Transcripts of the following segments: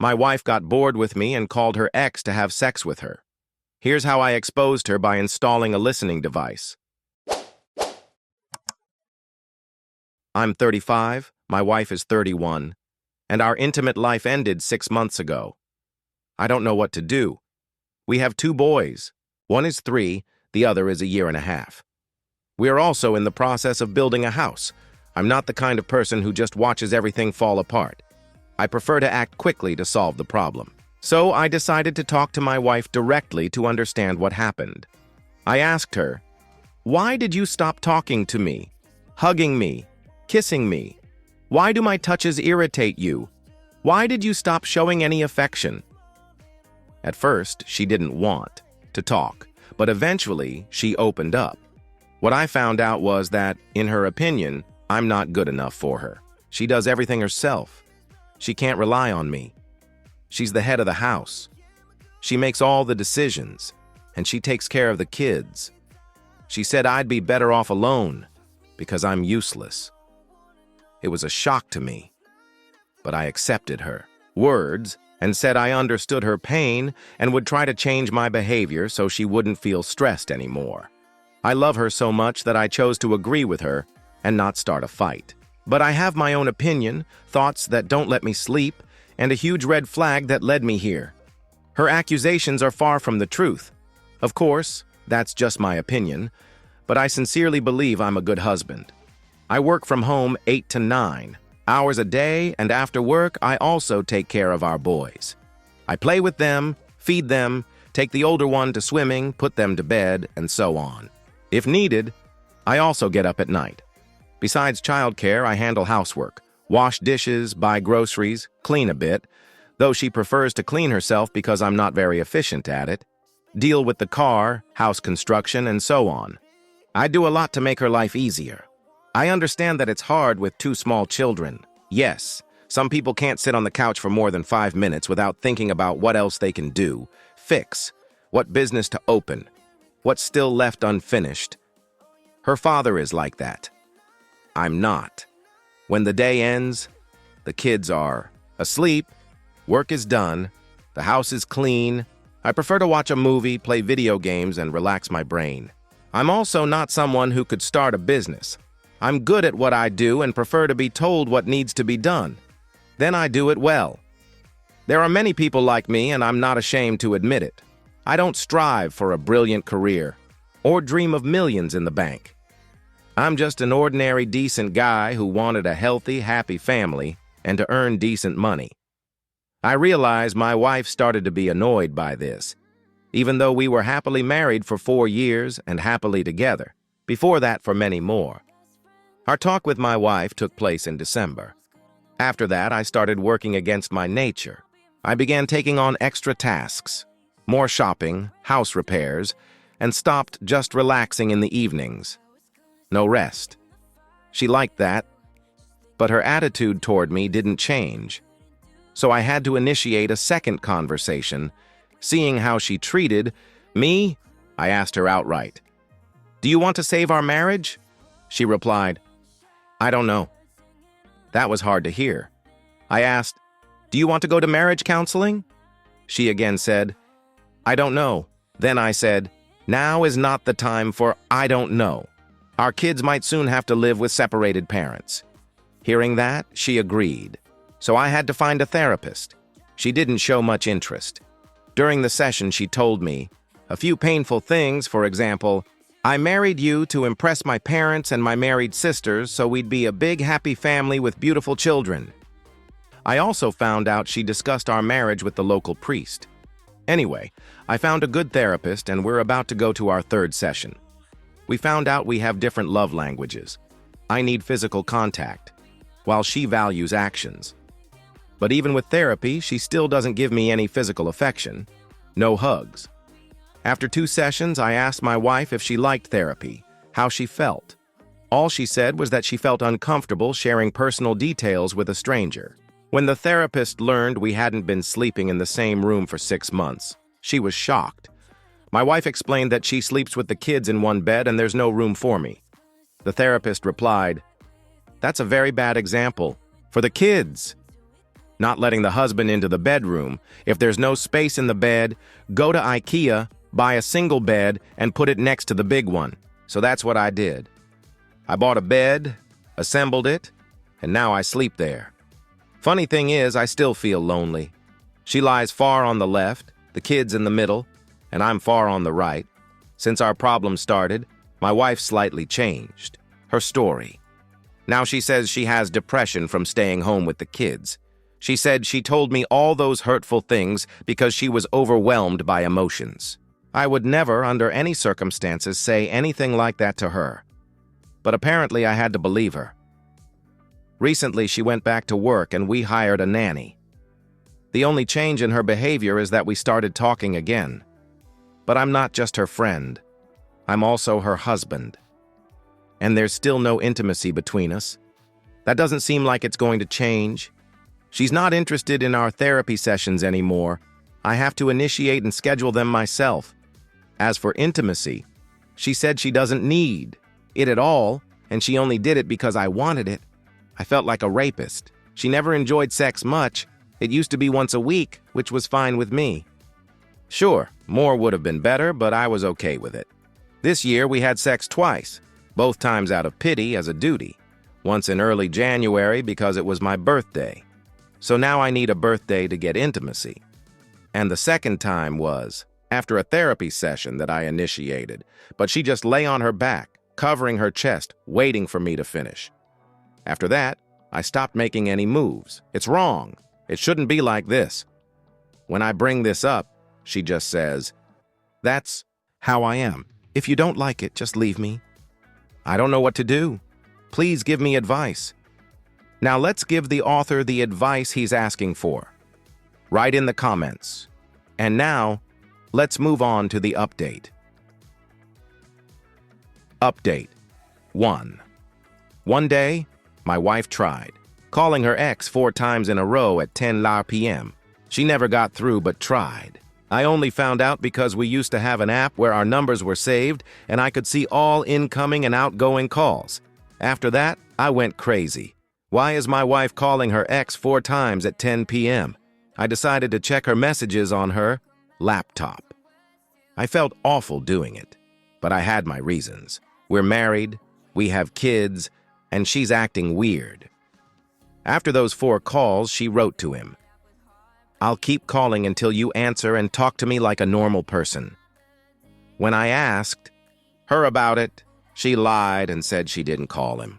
My wife got bored with me and called her ex to have sex with her. Here's how I exposed her by installing a listening device. I'm 35, my wife is 31, and our intimate life ended 6 months ago. I don't know what to do. We have 2 boys. One is 3, the other is a year and a half. We are also in the process of building a house. I'm not the kind of person who just watches everything fall apart. I prefer to act quickly to solve the problem. So I decided to talk to my wife directly to understand what happened. I asked her, "Why did you stop talking to me, hugging me, kissing me? Why do my touches irritate you? Why did you stop showing any affection?" At first, she didn't want to talk, but eventually she opened up. What I found out was that, in her opinion, I'm not good enough for her. She does everything herself. She can't rely on me. She's the head of the house. She makes all the decisions, and she takes care of the kids. She said I'd be better off alone because I'm useless. It was a shock to me, but I accepted her words and said I understood her pain and would try to change my behavior so she wouldn't feel stressed anymore. I love her so much that I chose to agree with her and not start a fight. But I have my own opinion, thoughts that don't let me sleep, and a huge red flag that led me here. Her accusations are far from the truth. Of course, that's just my opinion, but I sincerely believe I'm a good husband. I work from home 8 to 9 hours a day, and after work, I also take care of our boys. I play with them, feed them, take the older one to swimming, put them to bed, and so on. If needed, I also get up at night. Besides childcare, I handle housework, wash dishes, buy groceries, clean a bit, though she prefers to clean herself because I'm not very efficient at it, deal with the car, house construction, and so on. I do a lot to make her life easier. I understand that it's hard with 2 small children. Yes, some people can't sit on the couch for more than 5 minutes without thinking about what else they can do, fix, what business to open, what's still left unfinished. Her father is like that. I'm not. When the day ends, the kids are asleep, work is done, the house is clean. I prefer to watch a movie, play video games, and relax my brain. I'm also not someone who could start a business. I'm good at what I do and prefer to be told what needs to be done. Then I do it well. There are many people like me, and I'm not ashamed to admit it. I don't strive for a brilliant career or dream of millions in the bank. I'm just an ordinary, decent guy who wanted a healthy, happy family and to earn decent money. I realized my wife started to be annoyed by this, even though we were happily married for 4 years and happily together, before that for many more. Our talk with my wife took place in December. After that, I started working against my nature. I began taking on extra tasks, more shopping, house repairs, and stopped just relaxing in the evenings. No rest. She liked that, but her attitude toward me didn't change. So I had to initiate a second conversation. Seeing how she treated me, I asked her outright, "Do you want to save our marriage?" She replied, "I don't know." That was hard to hear. I asked, "Do you want to go to marriage counseling?" She again said, "I don't know." Then I said, "Now is not the time for I don't know. Our kids might soon have to live with separated parents." Hearing that, she agreed. So I had to find a therapist. She didn't show much interest. During the session, she told me a few painful things. For example, "I married you to impress my parents and my married sisters so we'd be a big, happy family with beautiful children." I also found out she discussed our marriage with the local priest. Anyway, I found a good therapist and we're about to go to our 3rd session. We found out we have different love languages. I need physical contact, while she values actions. But even with therapy, she still doesn't give me any physical affection. No hugs. After 2 sessions, I asked my wife if she liked therapy, how she felt. All she said was that she felt uncomfortable sharing personal details with a stranger. When the therapist learned we hadn't been sleeping in the same room for 6 months, she was shocked. My wife explained that she sleeps with the kids in one bed and there's no room for me. The therapist replied, "That's a very bad example. For the kids." not letting the husband into the bedroom. If there's no space in the bed, go to IKEA, buy a single bed, and put it next to the big one. So that's what I did. I bought a bed, assembled it, and now I sleep there. Funny thing is, I still feel lonely. She lies far on the left, the kids in the middle, and I'm far on the right. Since our problem started, my wife slightly changed. Her story. Now she says she has depression from staying home with the kids. She said she told me all those hurtful things because she was overwhelmed by emotions. I would never, under any circumstances, say anything like that to her. But apparently I had to believe her. Recently, she went back to work and we hired a nanny. The only change in her behavior is that we started talking again. But I'm not just her friend. I'm also her husband. And there's still no intimacy between us. That doesn't seem like it's going to change. She's not interested in our therapy sessions anymore. I have to initiate and schedule them myself. As for intimacy, she said she doesn't need it at all, and she only did it because I wanted it. I felt like a rapist. She never enjoyed sex much. It used to be once a week, which was fine with me. Sure, more would have been better, but I was okay with it. This year we had sex twice, both times out of pity as a duty. Once in early January because it was my birthday. So now I need a birthday to get intimacy. And the second time was after a therapy session that I initiated, but she just lay on her back, covering her chest, waiting for me to finish. After that, I stopped making any moves. It's wrong. It shouldn't be like this. When I bring this up, she just says, "That's how I am. If you don't like it, just leave me." I don't know what to do. Please give me advice. Now let's give the author the advice he's asking for. Write in the comments. And now, let's move on to the update. Update 1. One day, my wife tried, calling her ex 4 times in a row at 10 p.m. She never got through but tried. I only found out because we used to have an app where our numbers were saved and I could see all incoming and outgoing calls. After that, I went crazy. Why is my wife calling her ex 4 times at 10 p.m.? I decided to check her messages on her laptop. I felt awful doing it, but I had my reasons. We're married, we have kids, and she's acting weird. After those 4 calls, she wrote to him, "I'll keep calling until you answer and talk to me like a normal person." When I asked her about it, she lied and said she didn't call him.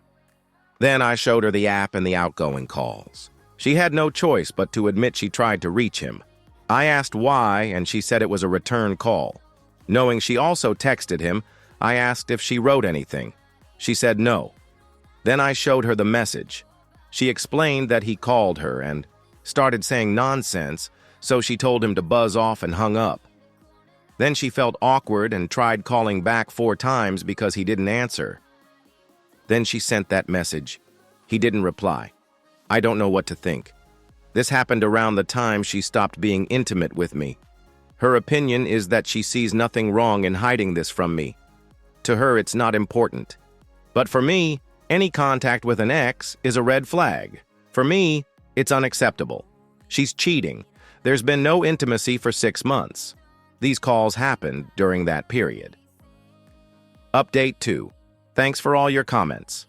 Then I showed her the app and the outgoing calls. She had no choice but to admit she tried to reach him. I asked why, and she said it was a return call. Knowing she also texted him, I asked if she wrote anything. She said no. Then I showed her the message. She explained that he called her and started saying nonsense, so she told him to buzz off and hung up. Then she felt awkward and tried calling back 4 times because he didn't answer. Then she sent that message. He didn't reply. I don't know what to think. This happened around the time she stopped being intimate with me. Her opinion is that she sees nothing wrong in hiding this from me. To her, it's not important. But for me, any contact with an ex is a red flag. For me, it's unacceptable. She's cheating. There's been no intimacy for 6 months. These calls happened during that period. Update 2. Thanks for all your comments.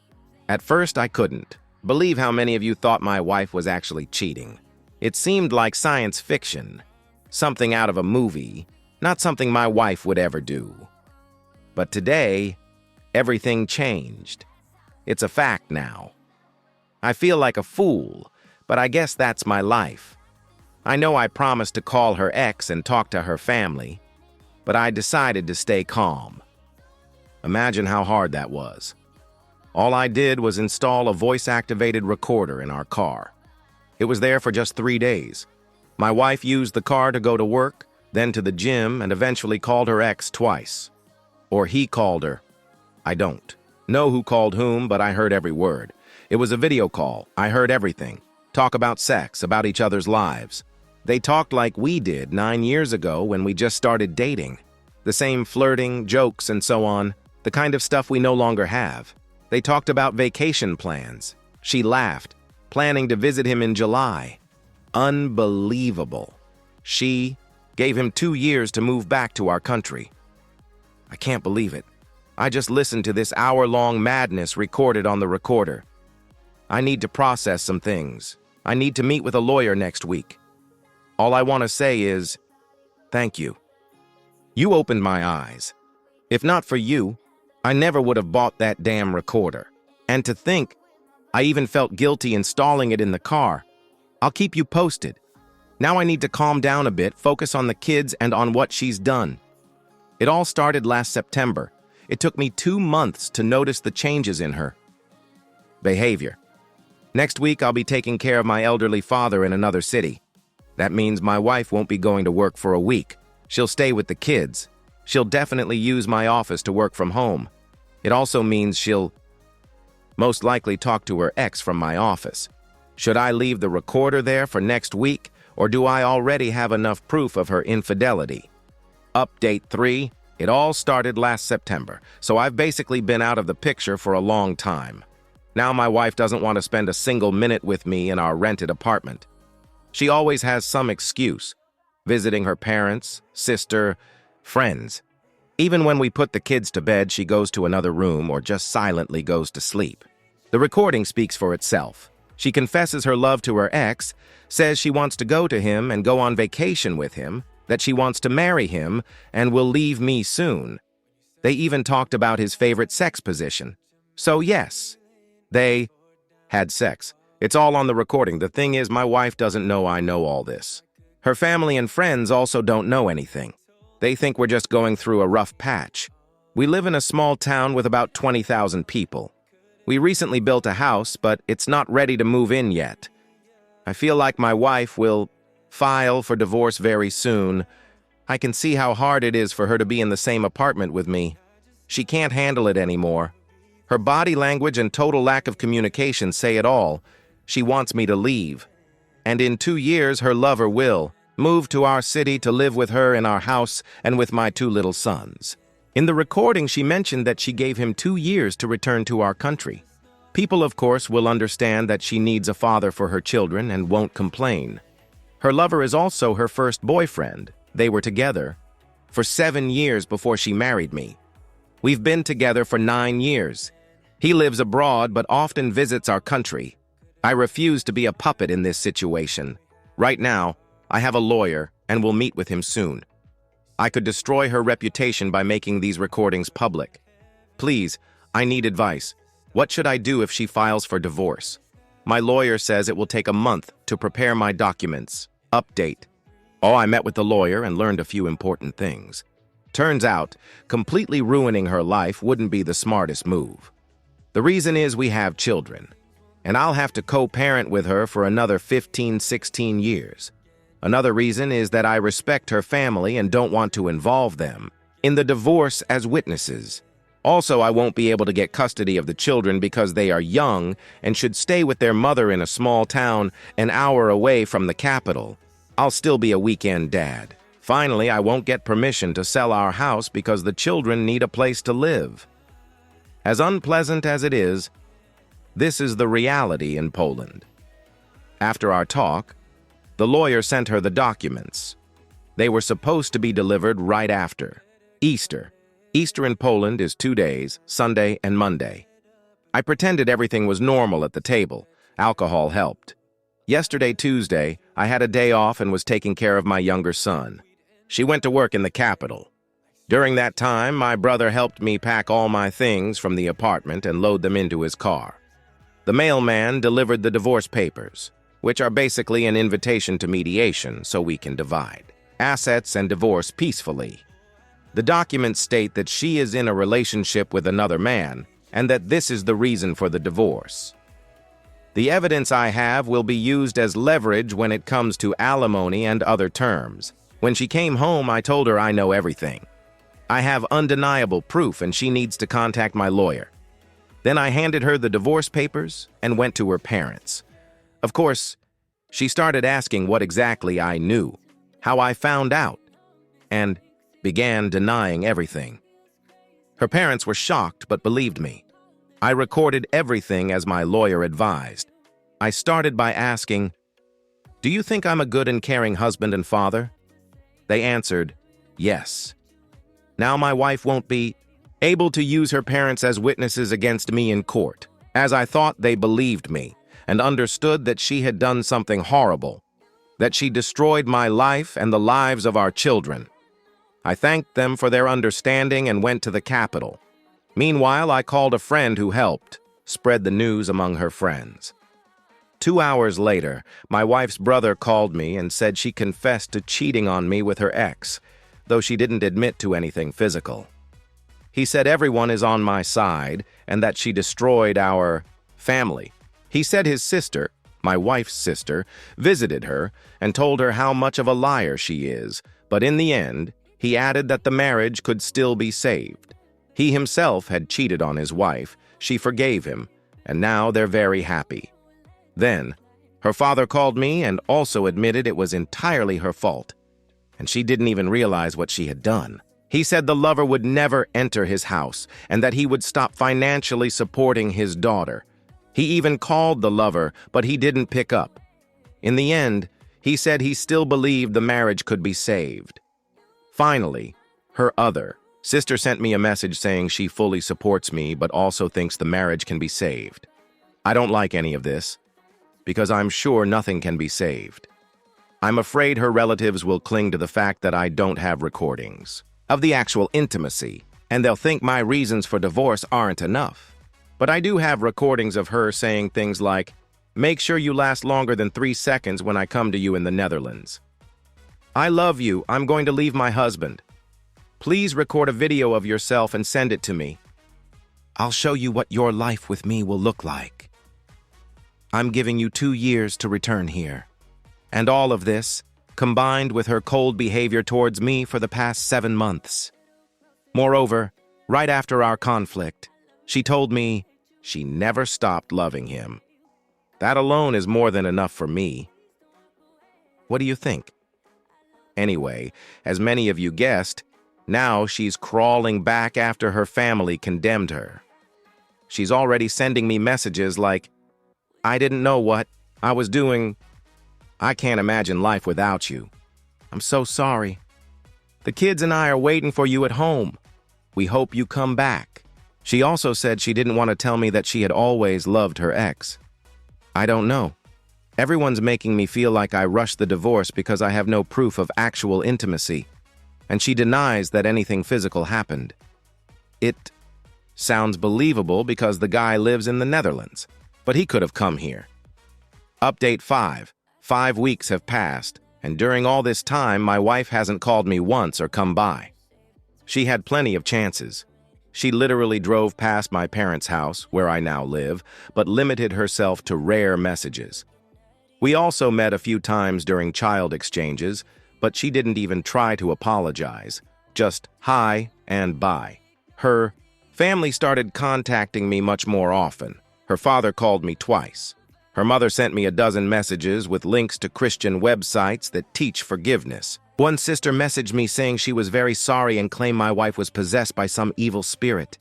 At first, I couldn't believe how many of you thought my wife was actually cheating. It seemed like science fiction, something out of a movie, not something my wife would ever do. But today, everything changed. It's a fact now. I feel like a fool, but I guess that's my life. I know I promised to call her ex and talk to her family, but I decided to stay calm. Imagine how hard that was. All I did was install a voice-activated recorder in our car. It was there for just 3 days. My wife used the car to go to work, then to the gym, and eventually called her ex twice. Or he called her. I don't know who called whom, but I heard every word. It was a video call. I heard everything. Talk about sex, about each other's lives. They talked like we did 9 years ago when we just started dating. The same flirting, jokes, and so on. The kind of stuff we no longer have. They talked about vacation plans. She laughed, planning to visit him in July. Unbelievable. She gave him 2 years to move back to our country. I can't believe it. I just listened to this hour-long madness recorded on the recorder. I need to process some things. I need to meet with a lawyer next week. All I want to say is, thank you. You opened my eyes. If not for you, I never would have bought that damn recorder. And to think, I even felt guilty installing it in the car. I'll keep you posted. Now I need to calm down a bit, focus on the kids and on what she's done. It all started last September. It took me 2 months to notice the changes in her behavior. Next week, I'll be taking care of my elderly father in another city. That means my wife won't be going to work for a week. She'll stay with the kids. She'll definitely use my office to work from home. It also means she'll most likely talk to her ex from my office. Should I leave the recorder there for next week, or do I already have enough proof of her infidelity? Update 3. It all started last September, so I've basically been out of the picture for a long time. Now my wife doesn't want to spend a single minute with me in our rented apartment. She always has some excuse, visiting her parents, sister, friends. Even when we put the kids to bed, she goes to another room or just silently goes to sleep. The recording speaks for itself. She confesses her love to her ex, says she wants to go to him and go on vacation with him, that she wants to marry him and will leave me soon. They even talked about his favorite sex position. So yes, they had sex. It's all on the recording. The thing is, my wife doesn't know I know all this. Her family and friends also don't know anything. They think we're just going through a rough patch. We live in a small town with about 20,000 people. We recently built a house, but it's not ready to move in yet. I feel like my wife will file for divorce very soon. I can see how hard it is for her to be in the same apartment with me. She can't handle it anymore. Her body language and total lack of communication say it all. She wants me to leave. And in 2 years, her lover will move to our city to live with her in our house and with my 2 little sons. In the recording, she mentioned that she gave him 2 years to return to our country. People, of course, will understand that she needs a father for her children and won't complain. Her lover is also her first boyfriend. They were together for 7 years before she married me. We've been together for 9 years. He lives abroad but often visits our country. I refuse to be a puppet in this situation. Right now, I have a lawyer and will meet with him soon. I could destroy her reputation by making these recordings public. Please, I need advice. What should I do if she files for divorce? My lawyer says it will take a month to prepare my documents. Update. Oh, I met with the lawyer and learned a few important things. Turns out, completely ruining her life wouldn't be the smartest move. The reason is we have children, and I'll have to co-parent with her for another 15, 16 years. Another reason is that I respect her family and don't want to involve them in the divorce as witnesses. Also, I won't be able to get custody of the children because they are young and should stay with their mother in a small town an hour away from the capital. I'll still be a weekend dad. Finally, I won't get permission to sell our house because the children need a place to live. As unpleasant as it is, this is the reality in Poland. After our talk, the lawyer sent her the documents. They were supposed to be delivered right after Easter. Easter in Poland is 2 days, Sunday and Monday. I pretended everything was normal at the table. Alcohol helped. Yesterday, Tuesday, I had a day off and was taking care of my younger son. She went to work in the capital. During that time, my brother helped me pack all my things from the apartment and load them into his car. The mailman delivered the divorce papers, which are basically an invitation to mediation so we can divide assets and divorce peacefully. The documents state that she is in a relationship with another man and that this is the reason for the divorce. The evidence I have will be used as leverage when it comes to alimony and other terms. When she came home, I told her I know everything. I have undeniable proof and she needs to contact my lawyer. Then I handed her the divorce papers and went to her parents. Of course, she started asking what exactly I knew, how I found out, and began denying everything. Her parents were shocked but believed me. I recorded everything as my lawyer advised. I started by asking, "Do you think I'm a good and caring husband and father?" They answered, "Yes." Now my wife won't be able to use her parents as witnesses against me in court, as I thought they believed me and understood that she had done something horrible, that she destroyed my life and the lives of our children. I thanked them for their understanding and went to the Capitol. Meanwhile, I called a friend who helped spread the news among her friends. 2 hours later, my wife's brother called me and said she confessed to cheating on me with her ex, though she didn't admit to anything physical. He said everyone is on my side and that she destroyed our family. He said his sister, my wife's sister, visited her and told her how much of a liar she is, but in the end, he added that the marriage could still be saved. He himself had cheated on his wife, she forgave him, and now they're very happy. Then, her father called me and also admitted it was entirely her fault, and she didn't even realize what she had done. He said the lover would never enter his house and that he would stop financially supporting his daughter. He even called the lover, but he didn't pick up. In the end, he said he still believed the marriage could be saved. Finally, her other sister sent me a message saying she fully supports me but also thinks the marriage can be saved. I don't like any of this, because I'm sure nothing can be saved. I'm afraid her relatives will cling to the fact that I don't have recordings of the actual intimacy, and they'll think my reasons for divorce aren't enough. But I do have recordings of her saying things like, "Make sure you last longer than 3 seconds when I come to you in the Netherlands. I love you, I'm going to leave my husband. Please record a video of yourself and send it to me. I'll show you what your life with me will look like. I'm giving you 2 years to return here." And all of this, combined with her cold behavior towards me for the past 7 months. Moreover, right after our conflict, she told me she never stopped loving him. That alone is more than enough for me. What do you think? Anyway, as many of you guessed, now she's crawling back after her family condemned her. She's already sending me messages like, "I didn't know what I was doing. I can't imagine life without you. I'm so sorry. The kids and I are waiting for you at home. We hope you come back." She also said she didn't want to tell me that she had always loved her ex. I don't know. Everyone's making me feel like I rushed the divorce because I have no proof of actual intimacy, and she denies that anything physical happened. It sounds believable because the guy lives in the Netherlands, but he could have come here. Update 5. 5 weeks have passed, and during all this time, my wife hasn't called me once or come by. She had plenty of chances. She literally drove past my parents' house, where I now live, but limited herself to rare messages. We also met a few times during child exchanges, but she didn't even try to apologize. Just hi and bye. Her family started contacting me much more often. Her father called me twice. Her mother sent me a dozen messages with links to Christian websites that teach forgiveness. One sister messaged me saying she was very sorry and claimed my wife was possessed by some evil spirit.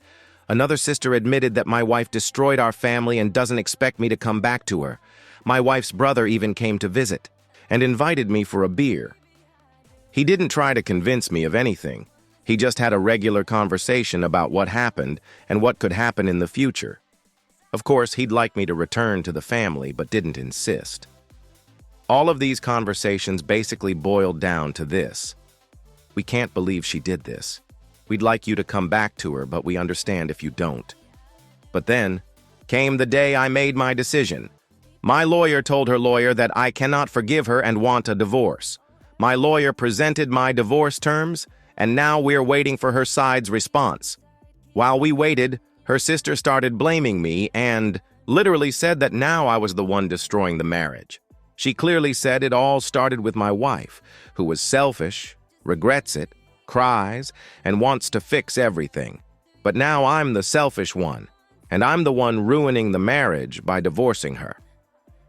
Another sister admitted that my wife destroyed our family and doesn't expect me to come back to her. My wife's brother even came to visit and invited me for a beer. He didn't try to convince me of anything. He just had a regular conversation about what happened and what could happen in the future. Of course, he'd like me to return to the family, but didn't insist. All of these conversations basically boiled down to this: "We can't believe she did this. We'd like you to come back to her, but we understand if you don't." But then came the day I made my decision. My lawyer told her lawyer that I cannot forgive her and want a divorce. My lawyer presented my divorce terms, and now we're waiting for her side's response. While we waited, her sister started blaming me and literally said that now I was the one destroying the marriage. She clearly said it all started with my wife, who was selfish, regrets it, cries, and wants to fix everything. But now I'm the selfish one, and I'm the one ruining the marriage by divorcing her.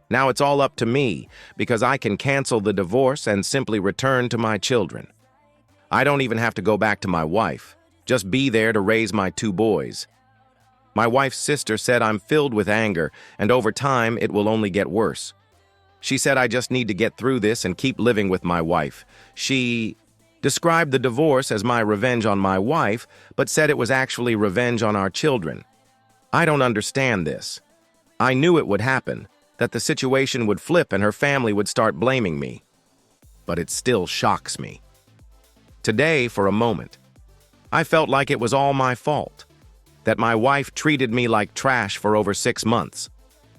Now it's all up to me, because I can cancel the divorce and simply return to my children. I don't even have to go back to my wife, just be there to raise my 2 boys. My wife's sister said I'm filled with anger, and over time it will only get worse. She said I just need to get through this and keep living with my wife. She described the divorce as my revenge on my wife, but said it was actually revenge on our children. I don't understand this. I knew it would happen, that the situation would flip and her family would start blaming me. But it still shocks me. Today, for a moment, I felt like it was all my fault, that my wife treated me like trash for over 6 months,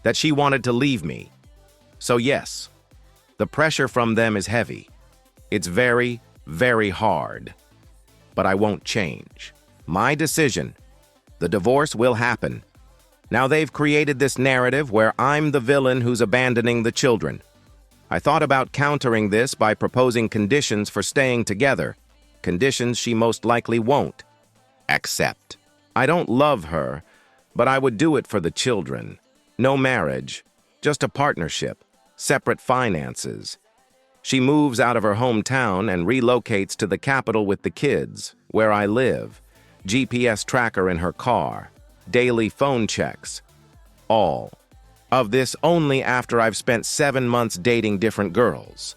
that she wanted to leave me. So yes, the pressure from them is heavy. It's very, very hard. But I won't change. My decision. The divorce will happen. Now they've created this narrative where I'm the villain who's abandoning the children. I thought about countering this by proposing conditions for staying together, conditions she most likely won't accept. I don't love her, but I would do it for the children. No marriage, just a partnership, separate finances. She moves out of her hometown and relocates to the capital with the kids, where I live. GPS tracker in her car, daily phone checks. All of this only after I've spent 7 months dating different girls.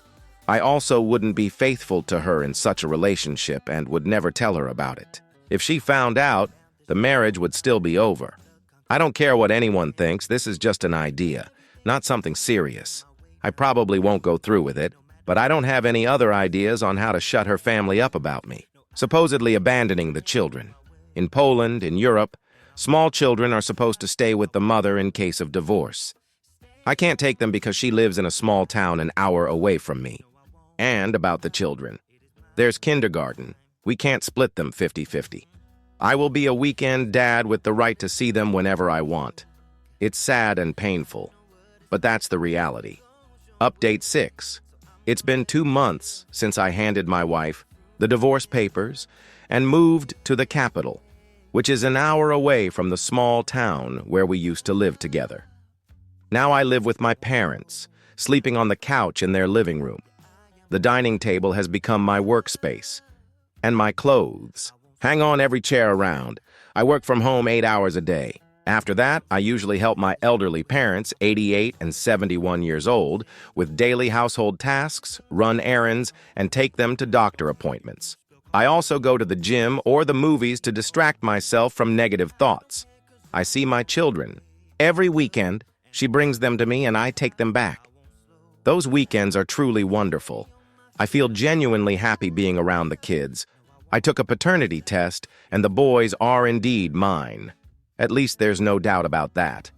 I also wouldn't be faithful to her in such a relationship and would never tell her about it. If she found out, the marriage would still be over. I don't care what anyone thinks, this is just an idea, not something serious. I probably won't go through with it, but I don't have any other ideas on how to shut her family up about me. Supposedly abandoning the children. In Poland, in Europe, small children are supposed to stay with the mother in case of divorce. I can't take them because she lives in a small town an hour away from me. And about the children. There's kindergarten. We can't split them 50-50. I will be a weekend dad with the right to see them whenever I want. It's sad and painful, but that's the reality. Update 6. It's been 2 months since I handed my wife the divorce papers and moved to the capital, which is an hour away from the small town where we used to live together. Now I live with my parents, sleeping on the couch in their living room. The dining table has become my workspace, and my clothes hang on every chair around. I work from home 8 hours a day. After that, I usually help my elderly parents, 88 and 71 years old, with daily household tasks, run errands, and take them to doctor appointments. I also go to the gym or the movies to distract myself from negative thoughts. I see my children. Every weekend, she brings them to me and I take them back. Those weekends are truly wonderful. I feel genuinely happy being around the kids. I took a paternity test, and the boys are indeed mine. At least there's no doubt about that.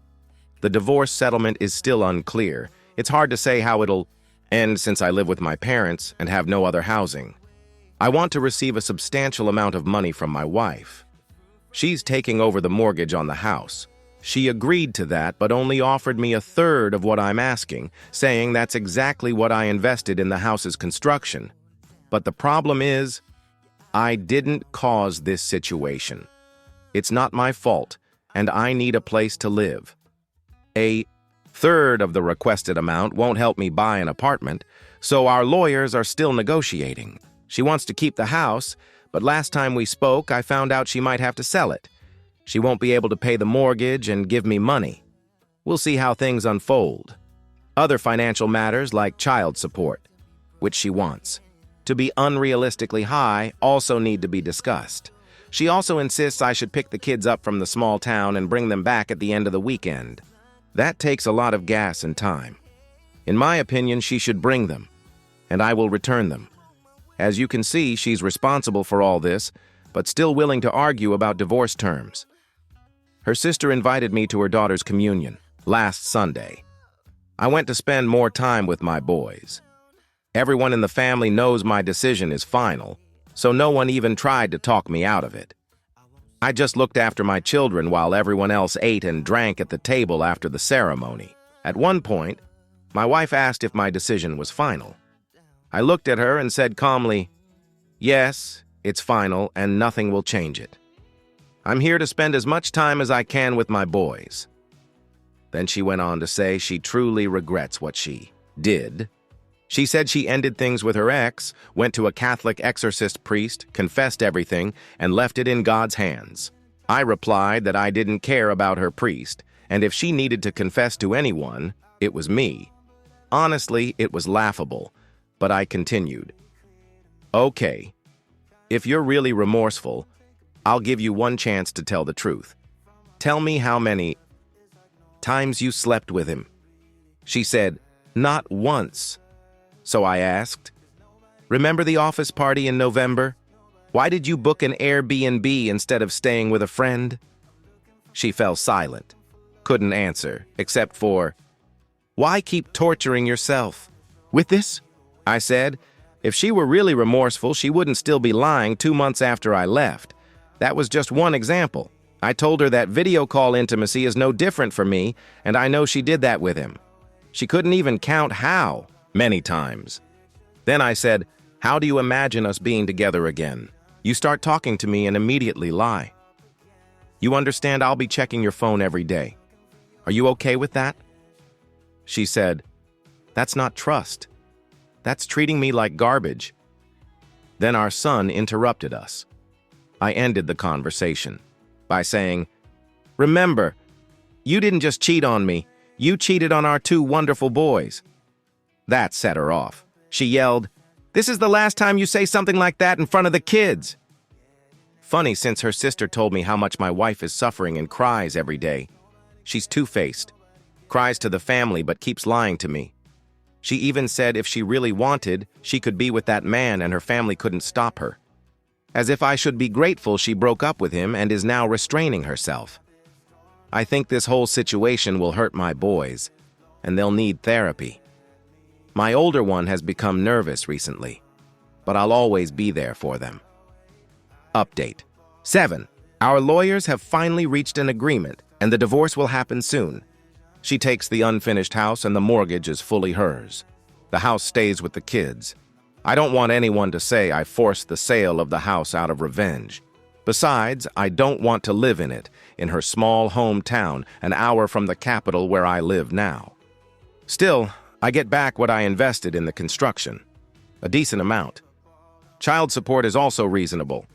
The divorce settlement is still unclear. It's hard to say how it'll end since I live with my parents and have no other housing. I want to receive a substantial amount of money from my wife. She's taking over the mortgage on the house. She agreed to that, but only offered me 1/3 of what I'm asking, saying that's exactly what I invested in the house's construction. But the problem is, I didn't cause this situation. It's not my fault, and I need a place to live. 1/3 of the requested amount won't help me buy an apartment, so our lawyers are still negotiating. She wants to keep the house, but last time we spoke, I found out she might have to sell it. She won't be able to pay the mortgage and give me money. We'll see how things unfold. Other financial matters like child support, which she wants to be unrealistically high, also need to be discussed. She also insists I should pick the kids up from the small town and bring them back at the end of the weekend. That takes a lot of gas and time. In my opinion, she should bring them, and I will return them. As you can see, she's responsible for all this, but still willing to argue about divorce terms. Her sister invited me to her daughter's communion last Sunday. I went to spend more time with my boys. Everyone in the family knows my decision is final, so no one even tried to talk me out of it. I just looked after my children while everyone else ate and drank at the table after the ceremony. At one point, my wife asked if my decision was final. I looked at her and said calmly, "Yes, it's final and nothing will change it. I'm here to spend as much time as I can with my boys." Then she went on to say she truly regrets what she did. She said she ended things with her ex, went to a Catholic exorcist priest, confessed everything, and left it in God's hands. I replied that I didn't care about her priest, and if she needed to confess to anyone, it was me. Honestly, it was laughable, but I continued. Okay, if you're really remorseful, I'll give you one chance to tell the truth. Tell me how many times you slept with him. She said, not once. So I asked, remember the office party in November? Why did you book an Airbnb instead of staying with a friend? She fell silent, couldn't answer, except for, why keep torturing yourself? With this? I said, if she were really remorseful, she wouldn't still be lying 2 months after I left. That was just one example. I told her that video call intimacy is no different for me, and I know she did that with him. She couldn't even count how many times. Then I said, how do you imagine us being together again? You start talking to me and immediately lie. You understand I'll be checking your phone every day. Are you okay with that? She said, that's not trust. That's treating me like garbage. Then our son interrupted us. I ended the conversation by saying, remember, you didn't just cheat on me, you cheated on our 2 wonderful boys. That set her off. She yelled, this is the last time you say something like that in front of the kids. Funny, since her sister told me how much my wife is suffering and cries every day. She's two-faced, cries to the family but keeps lying to me. She even said if she really wanted, she could be with that man and her family couldn't stop her. As if I should be grateful she broke up with him and is now restraining herself. I think this whole situation will hurt my boys, and they'll need therapy. My older one has become nervous recently, but I'll always be there for them. Update. 7. Our lawyers have finally reached an agreement, and the divorce will happen soon. She takes the unfinished house and the mortgage is fully hers. The house stays with the kids. I don't want anyone to say I forced the sale of the house out of revenge. Besides, I don't want to live in it, in her small hometown, an hour from the capital where I live now. Still, I get back what I invested in the construction. A decent amount. Child support is also reasonable.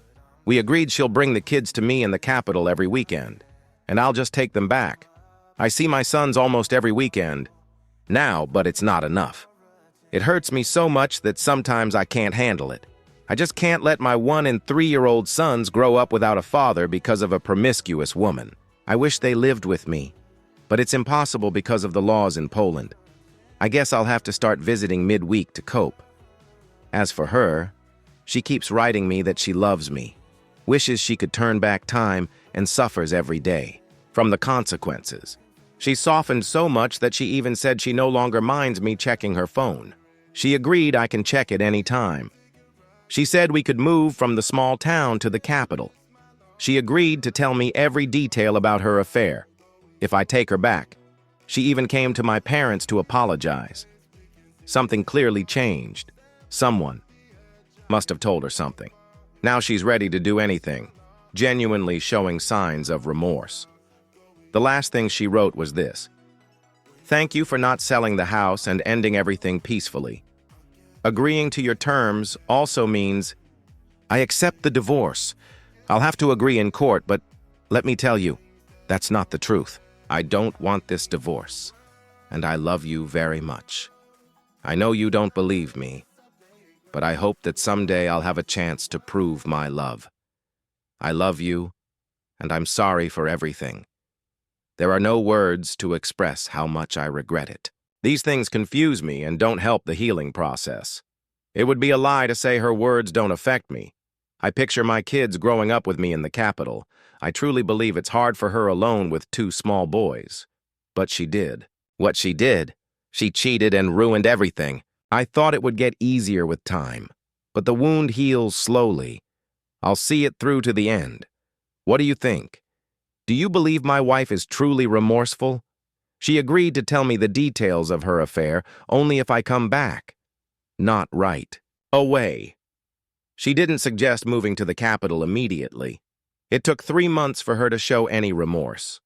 We agreed she'll bring the kids to me in the capital every weekend, and I'll just take them back. I see my sons almost every weekend now, but it's not enough. It hurts me so much that sometimes I can't handle it. I just can't let my 1- and 3-year-old sons grow up without a father because of a promiscuous woman. I wish they lived with me, but it's impossible because of the laws in Poland. I guess I'll have to start visiting midweek to cope. As for her, she keeps writing me that she loves me, wishes she could turn back time, and suffers every day from the consequences. She softened so much that she even said she no longer minds me checking her phone. She agreed I can check it any time. She said we could move from the small town to the capital. She agreed to tell me every detail about her affair, if I take her back. She even came to my parents to apologize. Something clearly changed. Someone must have told her something. Now she's ready to do anything, genuinely showing signs of remorse. The last thing she wrote was this: thank you for not selling the house and ending everything peacefully. Agreeing to your terms also means I accept the divorce. I'll have to agree in court, but let me tell you, that's not the truth. I don't want this divorce, and I love you very much. I know you don't believe me, but I hope that someday I'll have a chance to prove my love. I love you, and I'm sorry for everything. There are no words to express how much I regret it. These things confuse me and don't help the healing process. It would be a lie to say her words don't affect me. I picture my kids growing up with me in the capital. I truly believe it's hard for her alone with 2 small boys. But she did. What she did? She cheated and ruined everything. I thought it would get easier with time, but the wound heals slowly. I'll see it through to the end. What do you think? Do you believe my wife is truly remorseful? She agreed to tell me the details of her affair only if I come back. Not right. Away. She didn't suggest moving to the capital immediately. It took 3 months for her to show any remorse.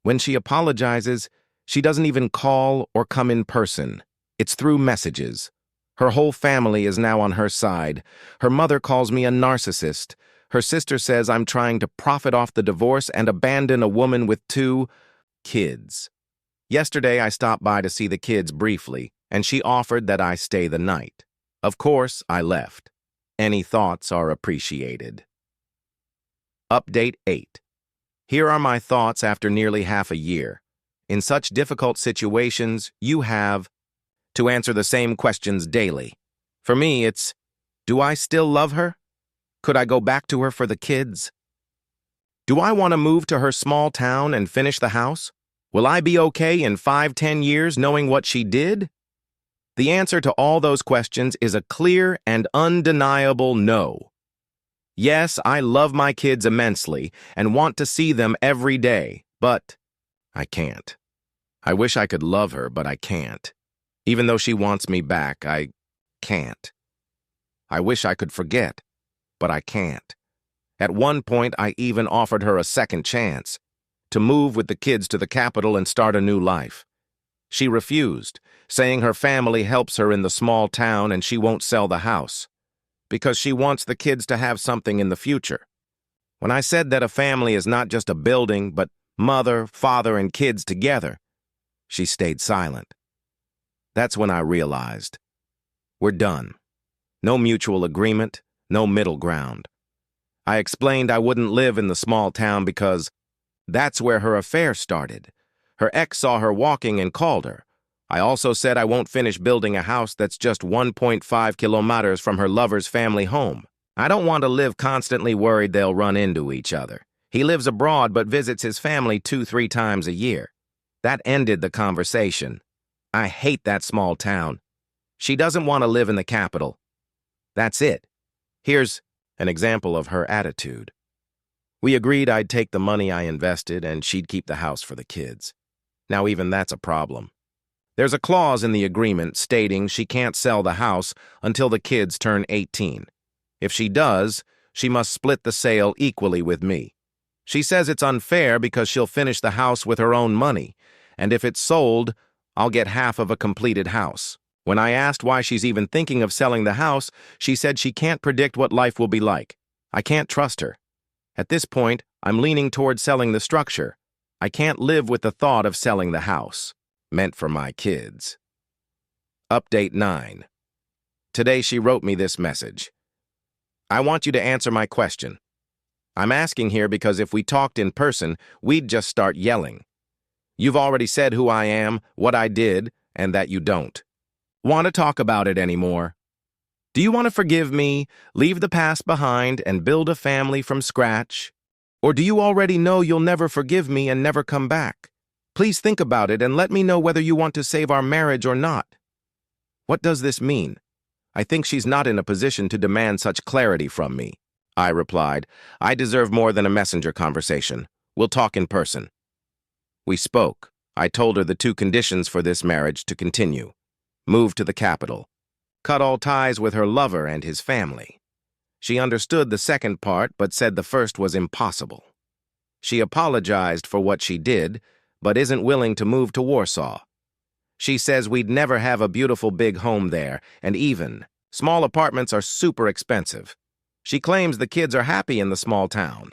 When she apologizes, she doesn't even call or come in person. It's through messages. Her whole family is now on her side. Her mother calls me a narcissist. Her sister says I'm trying to profit off the divorce and abandon a woman with 2 kids. Yesterday, I stopped by to see the kids briefly, and she offered that I stay the night. Of course, I left. Any thoughts are appreciated. Update 8. Here are my thoughts after nearly half a year. In such difficult situations, you have to answer the same questions daily. For me, it's, do I still love her? Could I go back to her for the kids? Do I want to move to her small town and finish the house? Will I be okay in 5-10 years knowing what she did? The answer to all those questions is a clear and undeniable no. Yes, I love my kids immensely and want to see them every day, but I can't. I wish I could love her, but I can't. Even though she wants me back, I can't. I wish I could forget, but I can't. At one point, I even offered her a second chance, to move with the kids to the capital and start a new life. She refused, saying her family helps her in the small town and she won't sell the house, because she wants the kids to have something in the future. When I said that a family is not just a building, but mother, father, and kids together, she stayed silent. That's when I realized, we're done. No mutual agreement, no middle ground. I explained I wouldn't live in the small town because that's where her affair started. Her ex saw her walking and called her. I also said I won't finish building a house that's just 1.5 kilometers from her lover's family home. I don't want to live constantly worried they'll run into each other. He lives abroad but visits his family 2-3 times a year. That ended the conversation. I hate that small town. She doesn't want to live in the capital. That's it. Here's an example of her attitude. We agreed I'd take the money I invested and she'd keep the house for the kids. Now even that's a problem. There's a clause in the agreement stating she can't sell the house until the kids turn 18. If she does, she must split the sale equally with me. She says it's unfair because she'll finish the house with her own money, and if it's sold, I'll get half of a completed house. When I asked why she's even thinking of selling the house, she said she can't predict what life will be like. I can't trust her. At this point, I'm leaning toward selling the structure. I can't live with the thought of selling the house. Meant for my kids. Update 9. Today she wrote me this message. I want you to answer my question. I'm asking here because if we talked in person, we'd just start yelling. You've already said who I am, what I did, and that you don't want to talk about it anymore. Do you want to forgive me, leave the past behind, and build a family from scratch? Or do you already know you'll never forgive me and never come back? Please think about it and let me know whether you want to save our marriage or not. What does this mean? I think she's not in a position to demand such clarity from me. I replied, I deserve more than a messenger conversation. We'll talk in person. We spoke. I told her the 2 conditions for this marriage to continue. Move to the capital. Cut all ties with her lover and his family. She understood the second part, but said the first was impossible. She apologized for what she did, but isn't willing to move to Warsaw. She says we'd never have a beautiful big home there, and even small apartments are super expensive. She claims the kids are happy in the small town.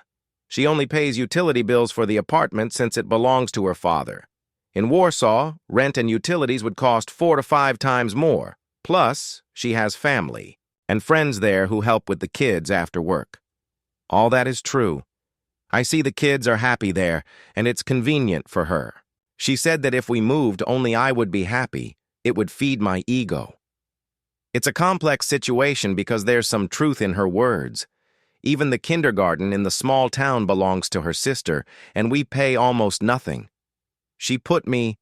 She only pays utility bills for the apartment since it belongs to her father. In Warsaw, rent and utilities would cost 4 to 5 times more. Plus, she has family and friends there who help with the kids after work. All that is true. I see the kids are happy there, and it's convenient for her. She said that if we moved, only I would be happy. It would feed my ego. It's a complex situation because there's some truth in her words. Even the kindergarten in the small town belongs to her sister, and we pay almost nothing. She put me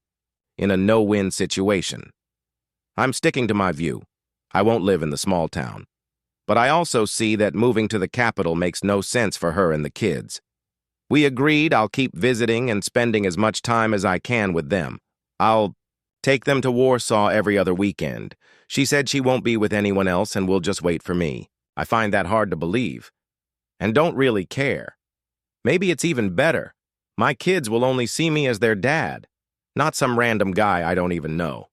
in a no-win situation. I'm sticking to my view. I won't live in the small town. But I also see that moving to the capital makes no sense for her and the kids. We agreed I'll keep visiting and spending as much time as I can with them. I'll take them to Warsaw every other weekend. She said she won't be with anyone else and will just wait for me. I find that hard to believe. And don't really care. Maybe it's even better. My kids will only see me as their dad, not some random guy I don't even know.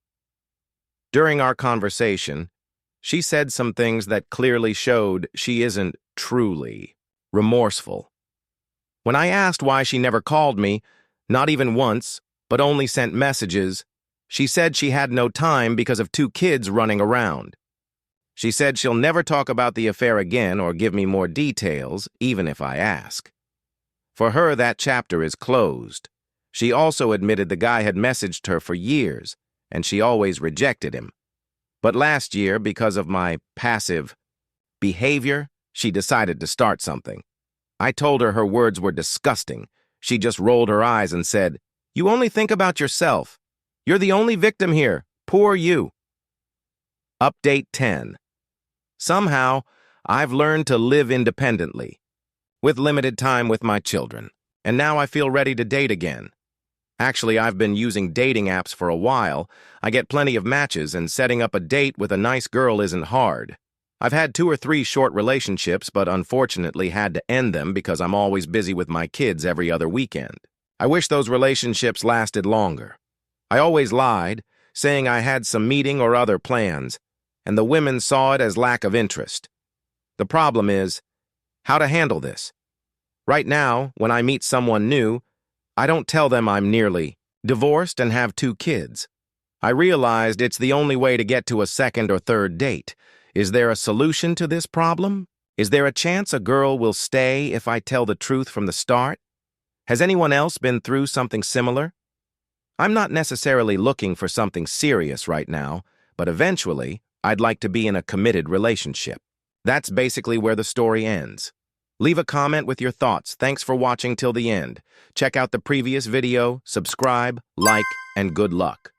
During our conversation, she said some things that clearly showed she isn't truly remorseful. When I asked why she never called me, not even once, but only sent messages, She said she had no time because of 2 kids running around. She said she'll never talk about the affair again or give me more details, even if I ask. For her, that chapter is closed. She also admitted the guy had messaged her for years, and she always rejected him. But last year, because of my passive behavior, she decided to start something. I told her words were disgusting. She just rolled her eyes and said, "You only think about yourself. You're the only victim here. Poor you." Update 10. Somehow, I've learned to live independently, with limited time with my children, and now I feel ready to date again. Actually, I've been using dating apps for a while. I get plenty of matches, and setting up a date with a nice girl isn't hard. I've had 2 or 3 short relationships, but unfortunately had to end them because I'm always busy with my kids every other weekend. I wish those relationships lasted longer. I always lied, saying I had some meeting or other plans, and the women saw it as lack of interest. The problem is how to handle this. Right now, when I meet someone new, I don't tell them I'm nearly divorced and have 2 kids. I realized it's the only way to get to a second or third date. Is there a solution to this problem? Is there a chance a girl will stay if I tell the truth from the start? Has anyone else been through something similar? I'm not necessarily looking for something serious right now, but eventually, I'd like to be in a committed relationship. That's basically where the story ends. Leave a comment with your thoughts. Thanks for watching till the end. Check out the previous video, subscribe, like, and good luck.